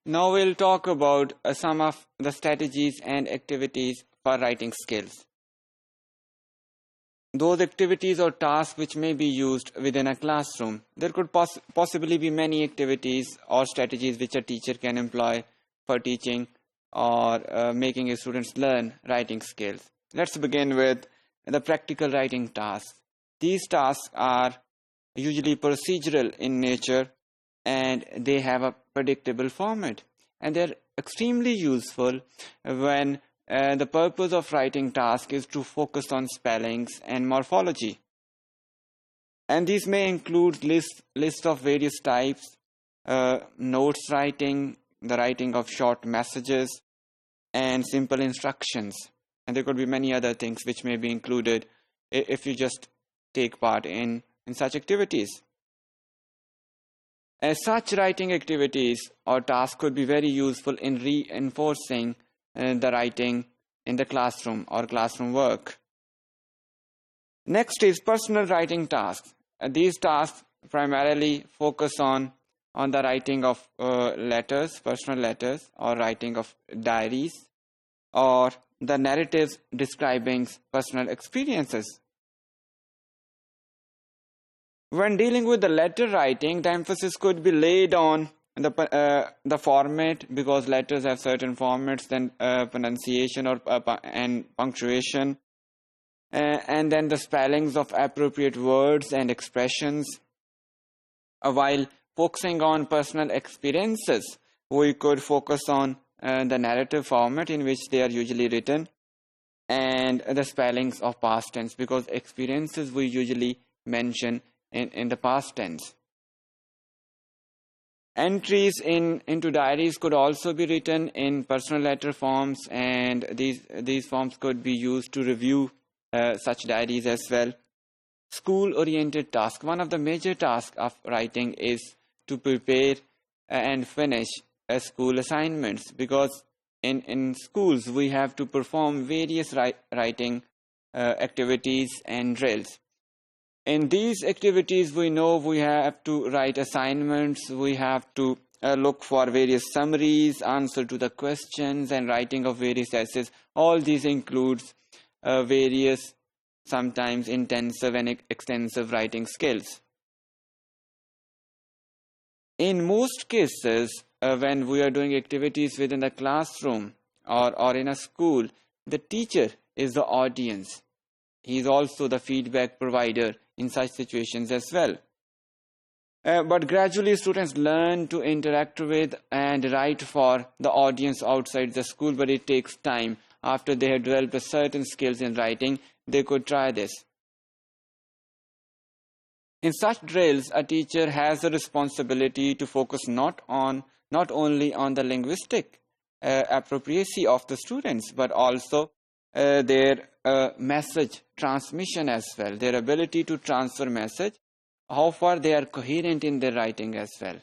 Now we'll talk about some of the strategies and activities for writing skills. Those activities or tasks which may be used within a classroom. There could possibly be many activities or strategies which a teacher can employ for teaching or making his students learn writing skills. Let's begin with the practical writing tasks. These tasks are usually procedural in nature and they have a predictable format. And they're extremely useful when the purpose of writing task is to focus on spellings and morphology. And these may include list of various types, notes writing, the writing of short messages, and simple instructions. And there could be many other things which may be included if you just take part in such activities. As such writing activities or tasks could be very useful in reinforcing the writing in the classroom or classroom work. Next is personal writing tasks. These tasks primarily focus on the writing of letters, personal letters, or writing of diaries, or the narratives describing personal experiences. When dealing with the letter writing, the emphasis could be laid on the format, because letters have certain formats, then pronunciation and punctuation, and then the spellings of appropriate words and expressions. While focusing on personal experiences, we could focus on the narrative format in which they are usually written, and the spellings of past tense, because experiences we usually mention in the past tense. Entries into diaries could also be written in personal letter forms, and these forms could be used to review such diaries as well. School-oriented tasks. One of the major tasks of writing is to prepare and finish school assignments, because in schools we have to perform various writing activities and drills. In these activities, we know we have to write assignments, we have to look for various summaries, answer to the questions, and writing of various essays. All these includes various, sometimes intensive and extensive writing skills. In most cases, when we are doing activities within the classroom or in a school, the teacher is the audience. He is also the feedback provider in such situations as well. But gradually students learn to interact with and write for the audience outside the school, but it takes time. After they have developed a certain skills in writing, they could try this. In such drills, a teacher has a responsibility to focus not only on the linguistic appropriacy of the students, but also their message transmission as well, their ability to transfer message, how far they are coherent in their writing as well.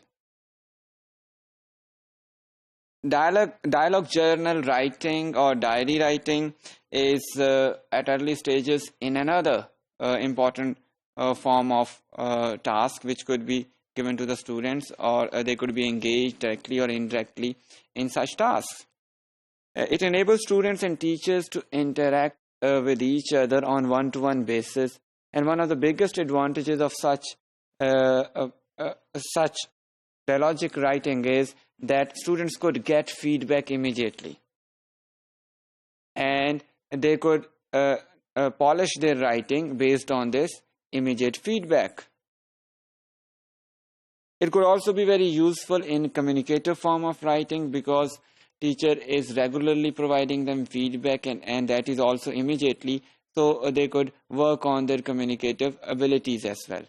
Dialogue journal writing or diary writing is at early stages in another important form of task which could be given to the students, or they could be engaged directly or indirectly in such tasks. It enables students and teachers to interact with each other on one-to-one basis, and one of the biggest advantages of such dialogic writing is that students could get feedback immediately, and they could polish their writing based on this immediate feedback. It could also be very useful in communicative form of writing, because teacher is regularly providing them feedback, and that is also immediately, so they could work on their communicative abilities as well.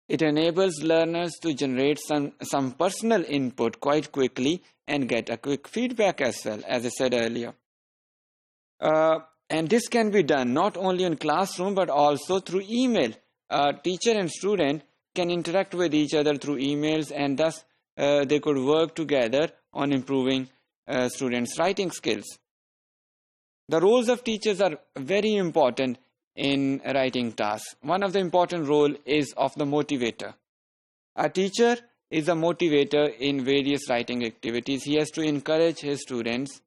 It enables learners to generate some personal input quite quickly and get a quick feedback as well, as I said earlier. And this can be done not only in classroom but also through email. Teacher and student can interact with each other through emails, and thus they could work together on improving students' writing skills. The roles of teachers are very important in writing tasks. One of the important role is of the motivator. A teacher is a motivator in various writing activities. He has to encourage his students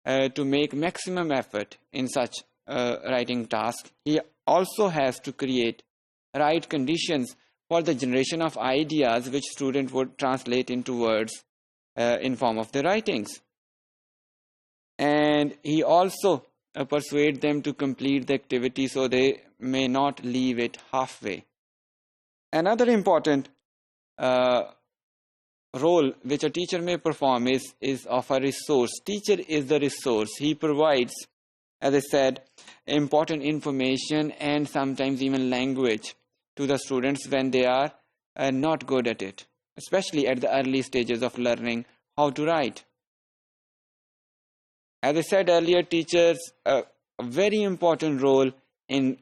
to make maximum effort in such writing tasks. He also has to create right conditions for the generation of ideas which student would translate into words in form of their writings. And he also persuade them to complete the activity so they may not leave it halfway. Another important role which a teacher may perform is of a resource. Teacher is the resource. He provides, as I said, important information and sometimes even language to the students when they are not good at it, especially at the early stages of learning how to write. As I said earlier, teachers a very important role in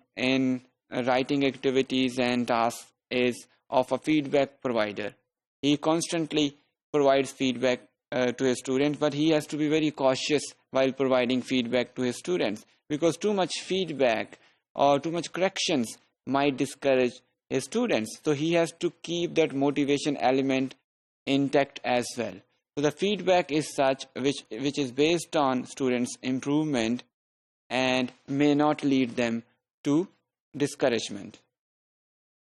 writing activities and tasks is of a feedback provider. He constantly provides feedback to his students, but he has to be very cautious while providing feedback to his students, because too much feedback or too much corrections might discourage his students. So he has to keep that motivation element intact as well. So the feedback is such which is based on students' improvement and may not lead them to discouragement.